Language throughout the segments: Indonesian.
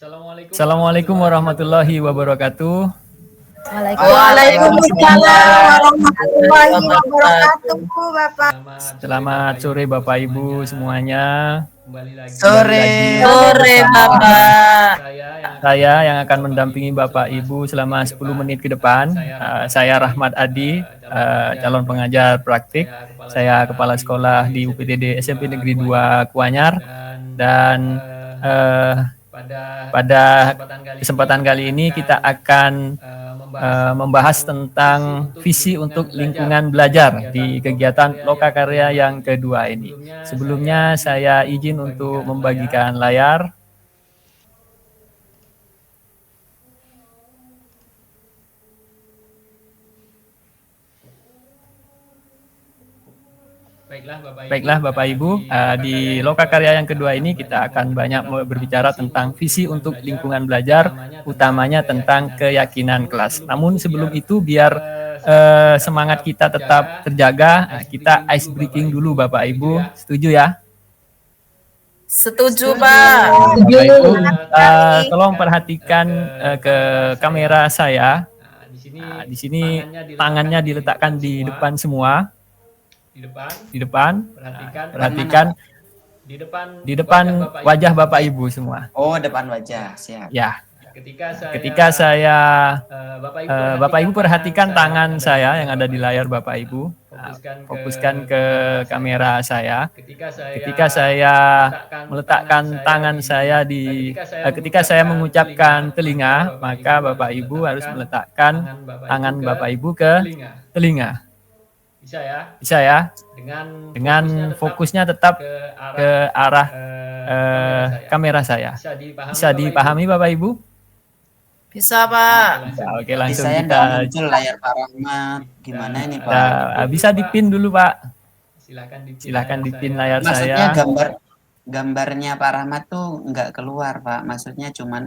Assalamualaikum warahmatullahi wabarakatuh. Waalaikumsalam warahmatullahi wabarakatuh, Bapak. Selamat sore Bapak Ibu semuanya. Sore Bapak. Saya yang akan mendampingi Bapak Ibu selama 10 menit ke depan. Saya Rahmat Adi, calon pengajar praktik. Saya kepala sekolah di UPTD SMP Negeri 2 Kuanyar. Dan pada kesempatan kali ini kita akan membahas tentang visi untuk lingkungan belajar di kegiatan Lokakarya yang kedua ini. Sebelumnya saya izin untuk membagikan layar. Baiklah Bapak Ibu, di Lokakarya yang kedua ini kita akan banyak berbicara tentang visi untuk lingkungan belajar, utamanya tentang keyakinan kelas. Namun sebelum itu biar semangat kita tetap terjaga, kita ice breaking dulu Bapak Ibu, setuju ya? Setuju, Pak. Bapak Ibu, tolong perhatikan ke kamera saya. Di sini tangannya diletakkan di depan semua. Di depan, perhatikan di depan wajah Bapak Ibu semua. Oh, depan wajah, siap. Ya. Ketika saya Bapak Ibu perhatikan tangan saya yang ada di layar Bapak Ibu. Fokuskan ke kamera saya. Ketika saya meletakkan tangan saya ketika saya mengucapkan telinga, maka Bapak Ibu harus meletakkan tangan Bapak Ibu ke telinga. Bisa ya? Dengan fokusnya tetap ke arah kamera saya. Bisa dipahami Bapak Ibu? Bisa, Pak. Ya, oke, langsung saya kita muncul layar Pak Rahmat. Gimana ini, Pak? bisa dipin dulu, Pak. Silahkan dipin layar Maksudnya saya. gambarnya Pak Rahmat tuh nggak keluar, Pak. Maksudnya cuman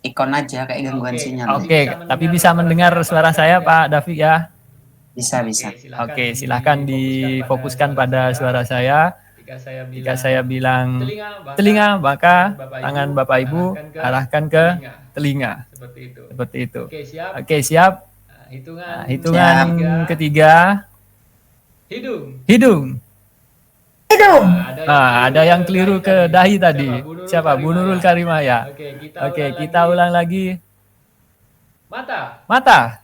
ikon aja kayak gangguan sinyal. Oke, tapi bisa mendengar suara saya Pak David ya? Bisa. Oke, silahkan difokuskan pada suara saya. Jika saya bilang telinga, maka tangan Bapak Ibu arahkan ke telinga. Seperti itu. Oke, siap. Hitungan ketiga. Hidung. Ada yang keliru ke dahi tadi. Siapa? Bu Nurul Karimah ya. Oke, kita ulang lagi. Mata.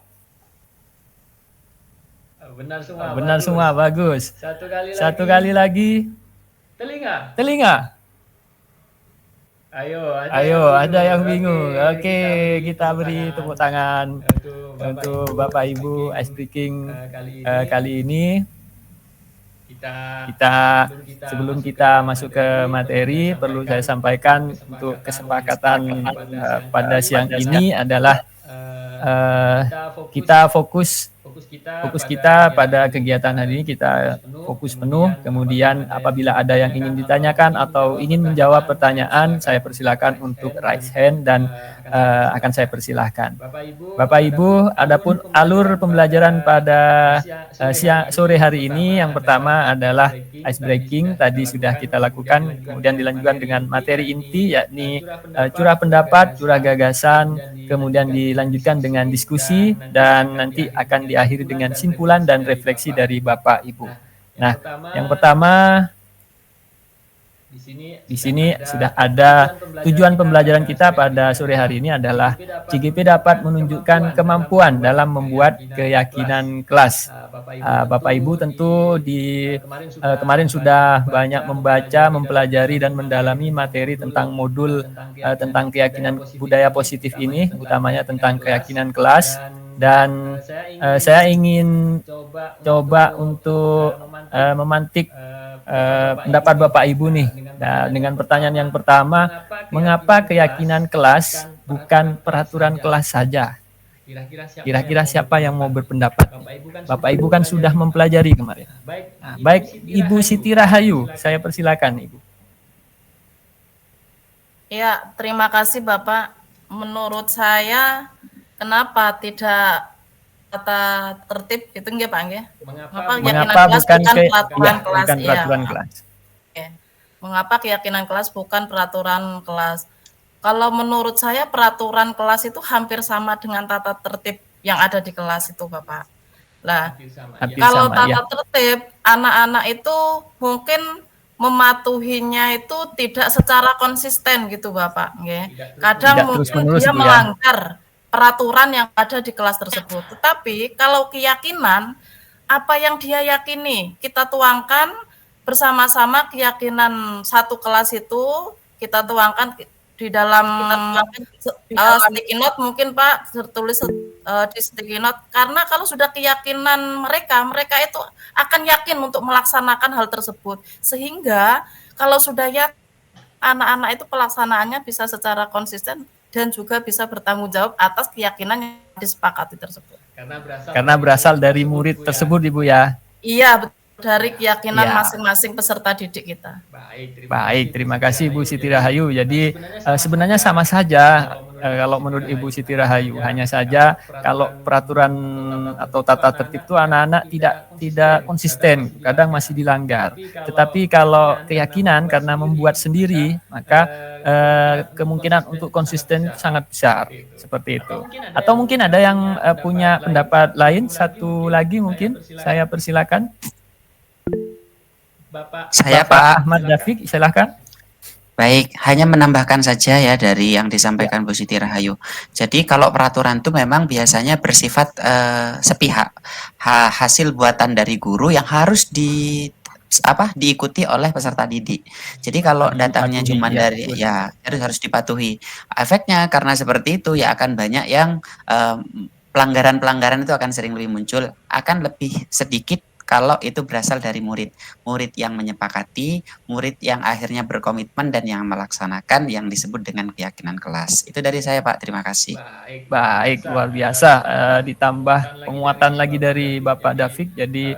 Benar semua, bagus. Satu kali lagi. Telinga. Ayo, ada yang bingung. Oke, kita beri tepuk tangan untuk Bapak Ibu ice breaking kali ini. Sebelum kita masuk ke materi, perlu saya sampaikan untuk kesepakatan pada siang ini adalah kita fokus kita pada kegiatan hari ini, kita fokus penuh. Kemudian apabila ada yang ingin ditanyakan atau ingin menjawab pertanyaan, saya persilakan untuk raise hand dan akan saya persilahkan. Bapak Ibu, adapun alur pembelajaran pada sore hari ini, yang pertama adalah ice breaking, tadi sudah kita lakukan, kemudian dilanjutkan dengan materi inti, yakni curah pendapat, curah gagasan, kemudian dilanjutkan dengan diskusi, dan nanti akan diakhiri dengan simpulan dan refleksi dari Bapak Ibu. Nah, yang pertama di sini sudah ada tujuan pembelajaran kita pada sore hari ini adalah CGP dapat menunjukkan kemampuan dalam membuat keyakinan kelas. Bapak Ibu tentu kemarin sudah banyak membaca, mempelajari dan mendalami materi tentang modul tentang keyakinan budaya positif ini, utamanya tentang keyakinan kelas. Dan saya ingin coba untuk memantik pendapat Bapak Ibu nih. Nah, dengan pertanyaan yang pertama, mengapa keyakinan kelas bukan peraturan kelas saja? Kira-kira siapa yang mau berpendapat? Bapak Ibu kan sudah mempelajari kemarin. Nah, baik, Ibu Siti Rahayu, saya persilakan Ibu. Ya, terima kasih Bapak. Menurut saya, kenapa tidak tata tertib itu nggak Pak nggih? Mengapa bukan peraturan kelas? Mengapa keyakinan kelas bukan peraturan kelas? Kalau menurut saya peraturan kelas itu hampir sama dengan tata tertib yang ada di kelas itu, Bapak. Lah, Hampir kalau sama ya. tata tertib, anak-anak itu mungkin mematuhinya itu tidak secara konsisten gitu, Bapak, nggih. Kadang Tidak mungkin terus-menerus dia Bu ya. melanggar peraturan yang ada di kelas tersebut. Tetapi kalau keyakinan, apa yang dia yakini, kita tuangkan bersama-sama keyakinan satu kelas itu, kita tuangkan di dalam sticky note mungkin Pak, tertulis di sticky note. Karena kalau sudah keyakinan mereka, mereka itu akan yakin untuk melaksanakan hal tersebut. Sehingga kalau sudah ya anak-anak itu pelaksanaannya bisa secara konsisten dan juga bisa bertanggung jawab atas keyakinan yang disepakati tersebut. Karena berasal dari murid tersebut Ibu ya. Iya, betul. Dari keyakinan Ya. masing-masing peserta didik kita. Baik, terima kasih Ibu Siti Rahayu. Jadi sebenarnya sama saja kalau menurut Ibu Siti Rahayu. Hanya saja kalau peraturan atau tata tertib itu anak-anak tidak konsisten, kadang masih dilanggar. Tetapi kalau keyakinan karena membuat sendiri, maka kemungkinan untuk konsisten sangat besar seperti itu. Atau mungkin ada yang punya pendapat lain? Satu lagi mungkin saya persilakan. Saya Bapak Pak. Ahmad Dafiq, silakan. Baik, hanya menambahkan saja ya dari yang disampaikan Bu Siti Rahayu. Jadi kalau peraturan itu memang biasanya bersifat sepihak, hasil buatan dari guru yang harus diikuti oleh peserta didik. Jadi kalau datangnya Dipatuhi, cuma ya, dari betul. ya harus dipatuhi. Efeknya karena seperti itu ya akan banyak yang pelanggaran-pelanggaran itu akan sering lebih muncul, akan lebih sedikit kalau itu berasal dari murid yang menyepakati, murid yang akhirnya berkomitmen dan yang melaksanakan yang disebut dengan keyakinan kelas. Itu dari saya Pak, terima kasih. Baik, luar biasa. Ditambah penguatan lagi dari Bapak Dafiq. Jadi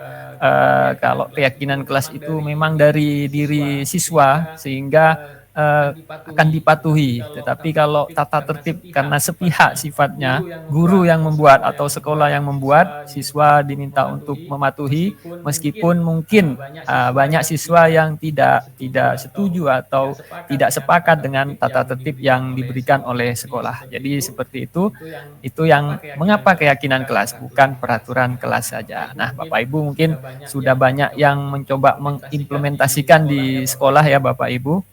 kalau keyakinan kelas itu memang dari diri siswa sehingga akan dipatuhi. Tetapi kalau tata tertib karena sepihak sifatnya, guru yang membuat atau sekolah yang membuat, siswa diminta untuk mematuhi, meskipun mungkin banyak siswa yang tidak setuju atau tidak sepakat dengan tata tertib yang diberikan oleh sekolah. Jadi seperti itu yang mengapa keyakinan kelas, bukan peraturan kelas saja. Nah, Bapak Ibu mungkin sudah banyak yang mencoba mengimplementasikan di sekolah ya Bapak Ibu.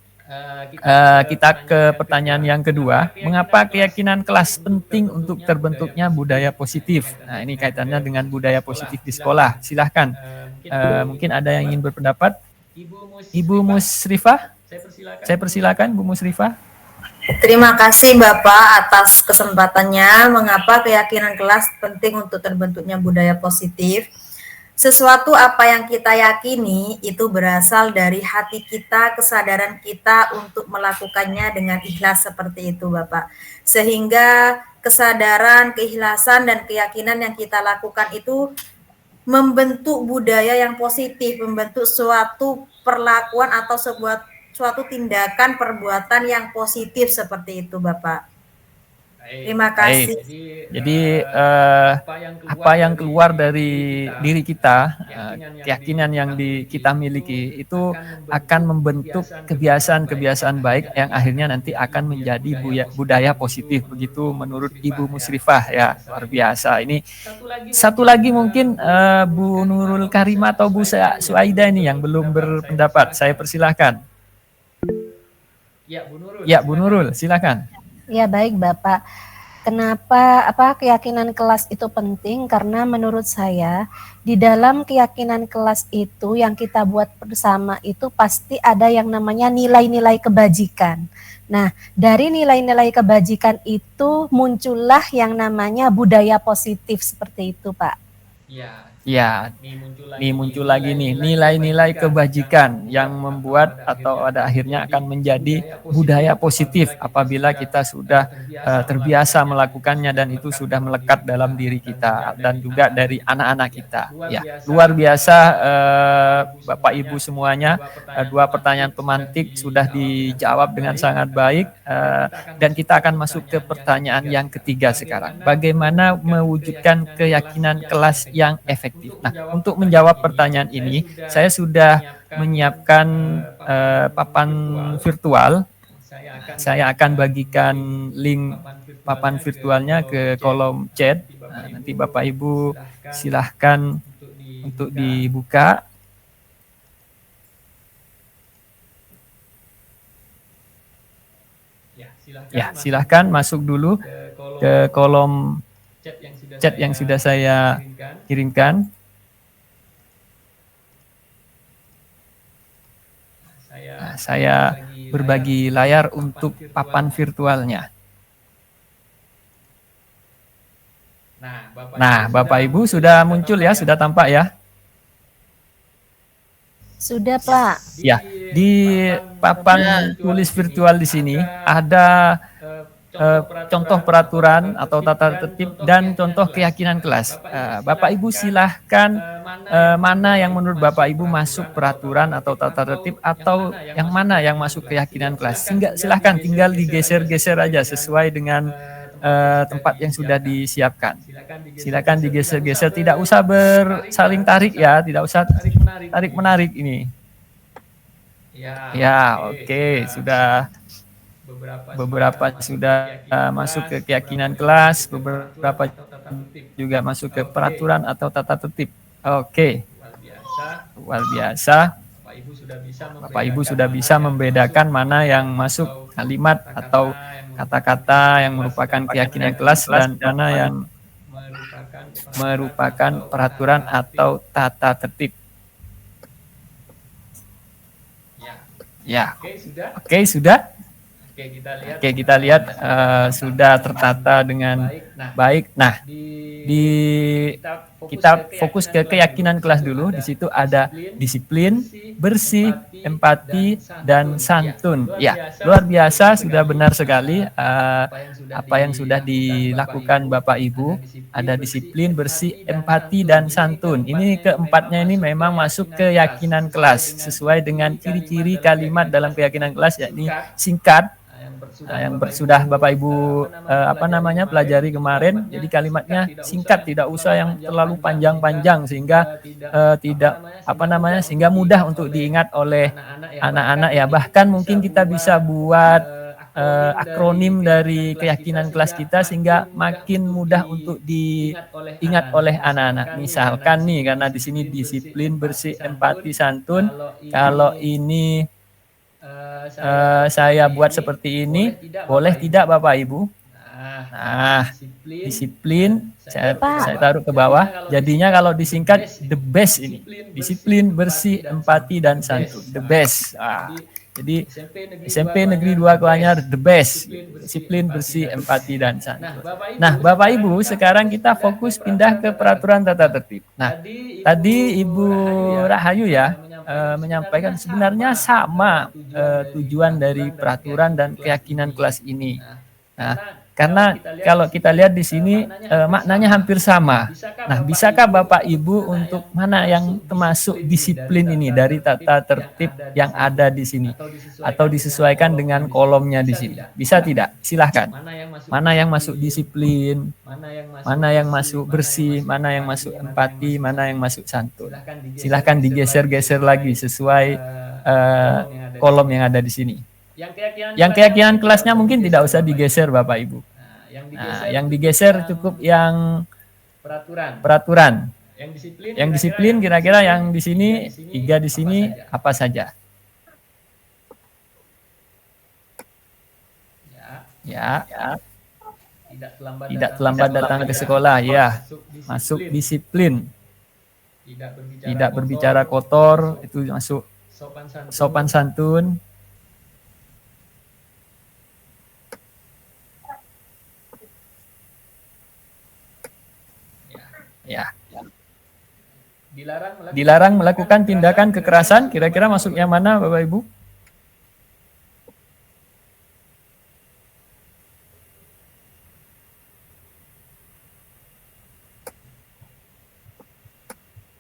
Kita ke pertanyaan yang kedua, mengapa keyakinan kelas penting untuk terbentuknya budaya positif? Nah, ini kaitannya dengan budaya positif di sekolah. Silahkan, mungkin ada yang ingin berpendapat. Ibu Musrifah, saya persilakan Bu Musrifah. Terima kasih Bapak atas kesempatannya. Mengapa keyakinan kelas penting untuk terbentuknya budaya positif? Sesuatu apa yang kita yakini itu berasal dari hati kita, kesadaran kita untuk melakukannya dengan ikhlas seperti itu Bapak. Sehingga kesadaran, keikhlasan, dan keyakinan yang kita lakukan itu membentuk budaya yang positif, membentuk suatu perlakuan atau suatu tindakan perbuatan yang positif seperti itu Bapak. Terima kasih. Jadi apa yang keluar dari diri kita, keyakinan yang kita miliki itu akan membentuk kebiasaan-kebiasaan baik yang akhirnya nanti akan menjadi budaya positif. Begitu menurut Ibu Musrifah ya, luar biasa. Ini satu lagi mungkin Bu Nurul Karimah atau Bu Suaida ini yang belum berpendapat. Saya persilahkan. Ya, Bu Nurul, silakan. Ya baik Bapak, kenapa keyakinan kelas itu penting? Karena menurut saya di dalam keyakinan kelas itu yang kita buat bersama itu pasti ada yang namanya nilai-nilai kebajikan. Nah dari nilai-nilai kebajikan itu muncullah yang namanya budaya positif seperti itu Pak. Ya, nih muncul lagi nih nilai-nilai kebajikan yang membuat atau pada akhirnya akan menjadi budaya positif apabila kita sudah terbiasa melakukannya dan itu sudah melekat dalam diri kita dan juga dari anak-anak kita. Ya, luar biasa Bapak Ibu semuanya. Dua pertanyaan pemantik sudah dijawab dengan sangat baik dan kita akan masuk ke pertanyaan yang ketiga sekarang. Bagaimana mewujudkan keyakinan kelas yang efektif? Nah, untuk menjawab pertanyaan ini, saya sudah menyiapkan papan virtual saya akan bagikan link papan virtualnya ke kolom chat. Nanti Bapak Ibu silahkan untuk dibuka. Ya, silahkan masuk dulu ke kolom chat yang sudah saya kirimkan. Nah, saya berbagi layar untuk papan virtualnya. Nah, Bapak Ibu sudah muncul ya, sudah tampak ya? Sudah, Pak. Ya, di papan tulis virtual di sini ada contoh peraturan atau tata tertib dan contoh keyakinan kelas. Bapak Ibu silahkan mana yang menurut Bapak Ibu masuk peraturan atau tata tertib atau yang mana yang masuk keyakinan kelas. Silahkan tinggal digeser-geser aja sesuai dengan tempat yang sudah disiapkan. Silakan digeser-geser, tidak usah bersaling tarik ya, tidak usah tarik-menarik ini. Ya, oke, sudah beberapa sudah masuk ke keyakinan kelas, beberapa juga masuk ke peraturan atau tata tertib. Oke, luar biasa. Bapak Ibu sudah bisa membedakan mana yang masuk kalimat atau kata-kata yang merupakan keyakinan kelas dan mana yang merupakan peraturan atau tata tertib. Ya, oke, sudah. Oke, kita lihat sudah tertata dengan baik. Nah, kita fokus ke keyakinan kelas dulu. Di situ ada disiplin, bersih, empati, dan santun. Ya, luar biasa, sudah benar sekali apa yang sudah dilakukan Bapak Ibu. Ada disiplin, bersih, empati, dan santun. Ini keempatnya ini memang masuk keyakinan kelas sesuai dengan ciri-ciri kalimat dalam keyakinan kelas, yakni singkat. Yang sudah Bapak Ibu pelajari kemarin, jadi kalimatnya singkat, tidak usah yang terlalu panjang-panjang sehingga sehingga mudah untuk diingat oleh anak-anak ya. Bahkan mungkin kita bisa buat akronim dari keyakinan kelas kita sehingga makin mudah untuk diingat oleh anak-anak. Misalkan nih, karena di sini disiplin, bersih, empati, santun. Kalau ini saya buat seperti ini, boleh tidak Bapak Ibu? Nah, disiplin, saya taruh ke bawah. Jadinya kalau disingkat, the best ini. Disiplin, bersih, empati, dan santun. The best. Jadi SMP Negeri 2 Kuanyar, the best. Disiplin, bersih, empati, dan santun. Nah, Bapak Ibu, sekarang kita fokus pindah ke peraturan tata tertib. Nah, tadi Ibu Rahayu ya, menyampaikan sebenarnya sama tujuan dari peraturan dan keyakinan kelas ini. Nah, karena kalau kita lihat di sini maknanya hampir sama. Nah, bisakah Bapak Ibu untuk mana yang termasuk disiplin ini dari tata tertib yang ada di sini atau disesuaikan dengan kolomnya di sini? Bisa tidak? Silahkan. Mana yang masuk disiplin, mana yang masuk bersih, mana yang masuk empati, mana yang masuk santun. Silahkan digeser-geser lagi sesuai kolom yang ada di sini. Yang keyakinan kelasnya mungkin tidak usah digeser Bapak Ibu. Nah, yang digeser cukup yang peraturan. Yang disiplin kira-kira yang di sini, 3 di sini apa saja? Ya. Tidak terlambat datang ke sekolah, ya. Masuk disiplin. Tidak berbicara kotor, itu masuk sopan santun. Ya. Dilarang melakukan tindakan kekerasan, kira-kira masuk yang mana Bapak Ibu?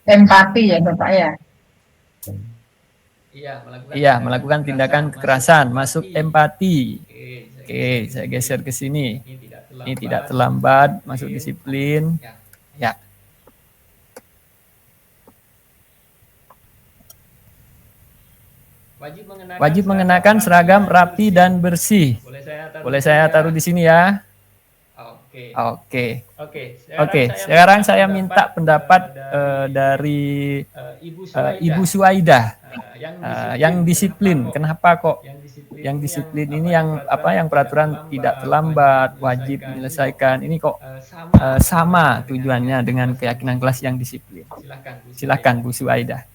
Empati ya Bapak ya. Iya, melakukan tindakan kekerasan, masuk empati. Oke, saya geser ke sini. Ini tidak terlambat, masuk disiplin. Ya. Wajib mengenakan seragam rapi dan bersih. Boleh saya taruh di sini ya? Oke. Oke, sekarang saya minta pendapat dari Ibu Suaidah. Yang disiplin. Kenapa kok yang disiplin ini yang peraturan tidak terlambat, wajib menyelesaikan. Ini kok sama tujuannya dengan keyakinan kelas yang disiplin. Silakan Bu Suaidah.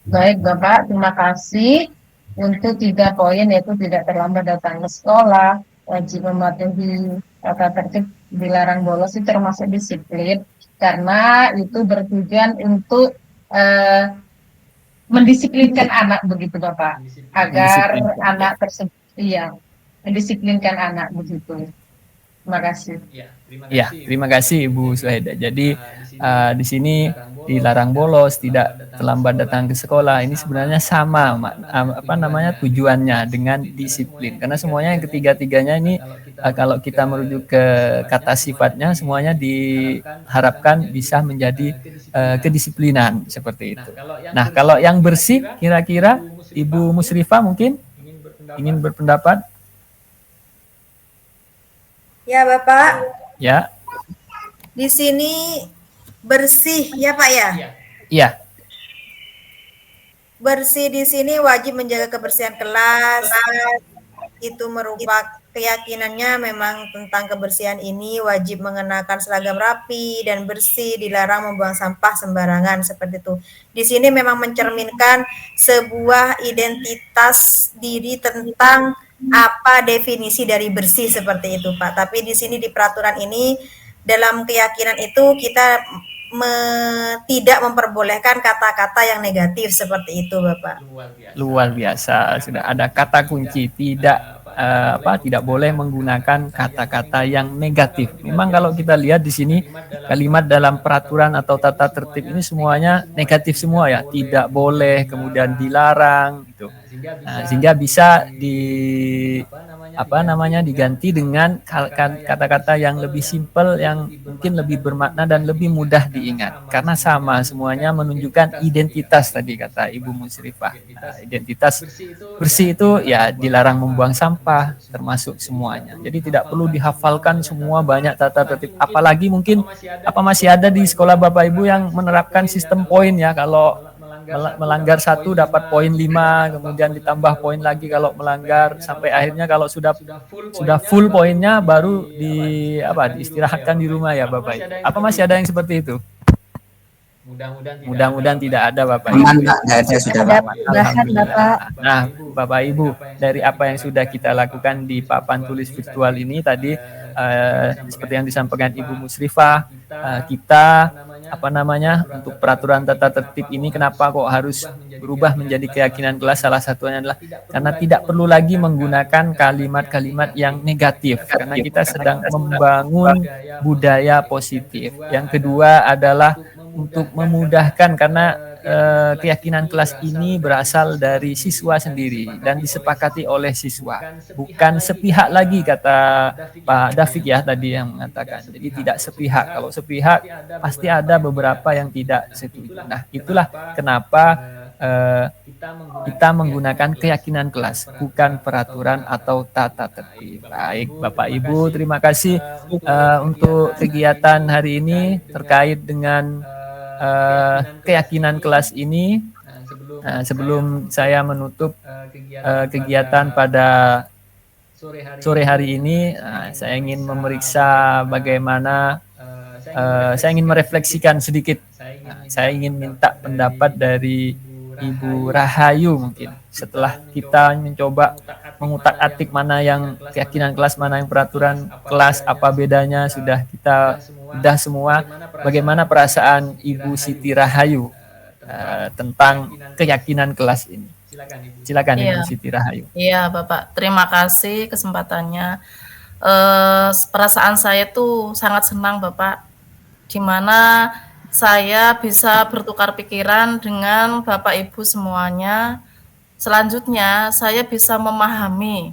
Baik Bapak, terima kasih untuk 3 poin, yaitu tidak terlambat datang ke sekolah, wajib mematuhi tata tertib, dilarang bolos, itu termasuk disiplin, karena itu bertujuan untuk mendisiplinkan anak, begitu Bapak, agar anak tersebut mendisiplinkan anak, begitu. Terima kasih. Ya, terima kasih Ibu Suhaida. Jadi di sini dilarang bolos, tidak terlambat datang ke sekolah. Ini sebenarnya sama tujuannya dengan disiplin. Karena semuanya yang ketiga-tiganya ini kalau kita merujuk ke kata sifatnya, semuanya diharapkan bisa menjadi kedisiplinan seperti itu. Nah, kalau yang bersih, kira-kira Ibu Musrifah mungkin ingin berpendapat? Ya Bapak, Ya. di sini bersih ya Pak ya. Iya. Bersih di sini wajib menjaga kebersihan kelas. Itu merupakan keyakinannya memang tentang kebersihan ini wajib mengenakan seragam rapi dan bersih, dilarang membuang sampah sembarangan seperti itu. Di sini memang mencerminkan sebuah identitas diri tentang apa definisi dari bersih seperti itu Pak. Tapi di sini di peraturan ini dalam keyakinan itu kita tidak memperbolehkan kata-kata yang negatif seperti itu Bapak. Luar biasa, sudah ada kata kunci, tidak boleh menggunakan kata-kata yang negatif. Memang kalau kita lihat di sini kalimat dalam peraturan atau tata tertib ini semuanya negatif semua ya, tidak boleh, kemudian dilarang gitu. Nah, sehingga bisa diganti dengan kata-kata yang lebih simpel, yang mungkin lebih bermakna dan lebih mudah diingat, karena sama semuanya menunjukkan identitas tadi kata Ibu Musrifah. Nah, identitas bersih itu ya dilarang membuang sampah, termasuk semuanya. Jadi tidak perlu dihafalkan semua banyak tata tertib, apalagi mungkin masih ada di sekolah Bapak Ibu yang menerapkan sistem poin ya, kalau melanggar 1 dapat poin 5, kemudian ditambah poin lagi kalau melanggar, sampai akhirnya kalau sudah full poinnya baru diistirahatkan di rumah ya Bapak Ibu. Apa masih ada yang seperti itu? Mudah-mudahan tidak ada Bapak Ibu. Enggak ada, sudah Pak. Alhamdulillah. Nah, Bapak Ibu, dari apa yang sudah kita lakukan di papan tulis virtual ini tadi, seperti yang disampaikan Ibu Musrifah, kita untuk peraturan tata tertib ini kenapa kok harus berubah menjadi keyakinan kelas, salah satunya adalah karena tidak perlu lagi menggunakan kalimat-kalimat yang negatif, karena kita sedang membangun budaya positif. Yang kedua adalah untuk memudahkan, karena keyakinan kelas ini berasal dari siswa sendiri dan disepakati oleh siswa, bukan sepihak lagi, kata Pak David ya tadi yang mengatakan. Jadi tidak sepihak. Kalau sepihak pasti ada beberapa yang tidak setuju. Nah, itulah kenapa kita menggunakan keyakinan kelas, bukan peraturan atau tata tertib. Baik, Bapak Ibu, terima kasih untuk kegiatan hari ini terkait dengan keyakinan kelas ini. Sebelum saya menutup kegiatan pada sore hari ini, saya ingin memeriksa bagaimana, saya ingin merefleksikan sedikit. Saya ingin minta pendapat dari Ibu Rahayu mungkin. Setelah kita mencoba mengutak-atik mana yang keyakinan kelas, mana yang peraturan kelas, apa bedanya, sudah kita udah semua. Bagaimana perasaan Ibu Siti Rahayu tentang keyakinan kelas ini? Silakan Ibu Siti Rahayu. Iya Bapak, terima kasih kesempatannya. Perasaan saya tuh sangat senang Bapak, di mana saya bisa bertukar pikiran dengan Bapak Ibu semuanya. Selanjutnya saya bisa memahami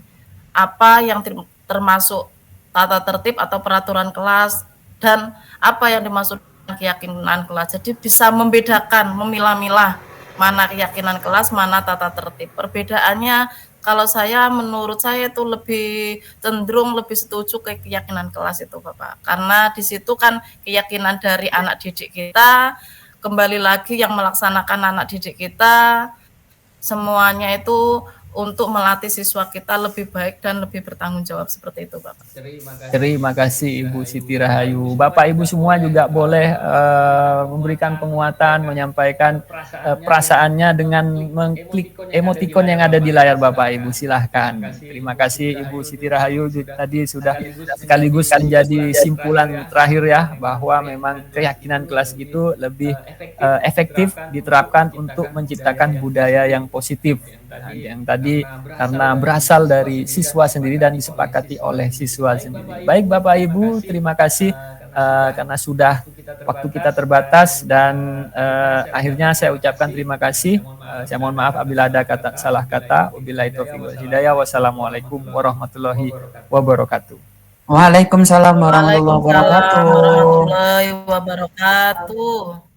apa yang termasuk tata tertib atau peraturan kelas dan apa yang dimaksud keyakinan kelas. Jadi bisa membedakan, memilah-milah mana keyakinan kelas, mana tata tertib. Perbedaannya kalau menurut saya itu lebih cenderung lebih setuju ke keyakinan kelas itu Bapak. Karena di situ kan keyakinan dari anak didik kita, kembali lagi yang melaksanakan anak didik kita, semuanya itu untuk melatih siswa kita lebih baik dan lebih bertanggung jawab seperti itu Bapak. Terima kasih Ibu Siti Rahayu. Bapak Ibu semua juga boleh memberikan penguatan, menyampaikan perasaannya dengan mengklik emoticon yang ada di layar Bapak Ibu. Silahkan. Terima kasih Ibu Siti Rahayu tadi sudah sekaligus menjadi simpulan terakhir ya, bahwa memang keyakinan kelas itu lebih efektif diterapkan untuk menciptakan budaya yang positif. Nah, yang tadi karena berasal dari siswa sendiri dan disepakati oleh siswa sendiri. Baik Bapak Ibu, terima kasih karena sudah waktu kita terbatas, dan akhirnya saya ucapkan terima kasih. Saya mohon maaf apabila ada salah kata. Wabillahi taufiq wal hidayah. Wassalamualaikum warahmatullahi wabarakatuh. Waalaikumsalam warahmatullahi wabarakatuh. Waalaikumsalam warahmatullahi wabarakatuh.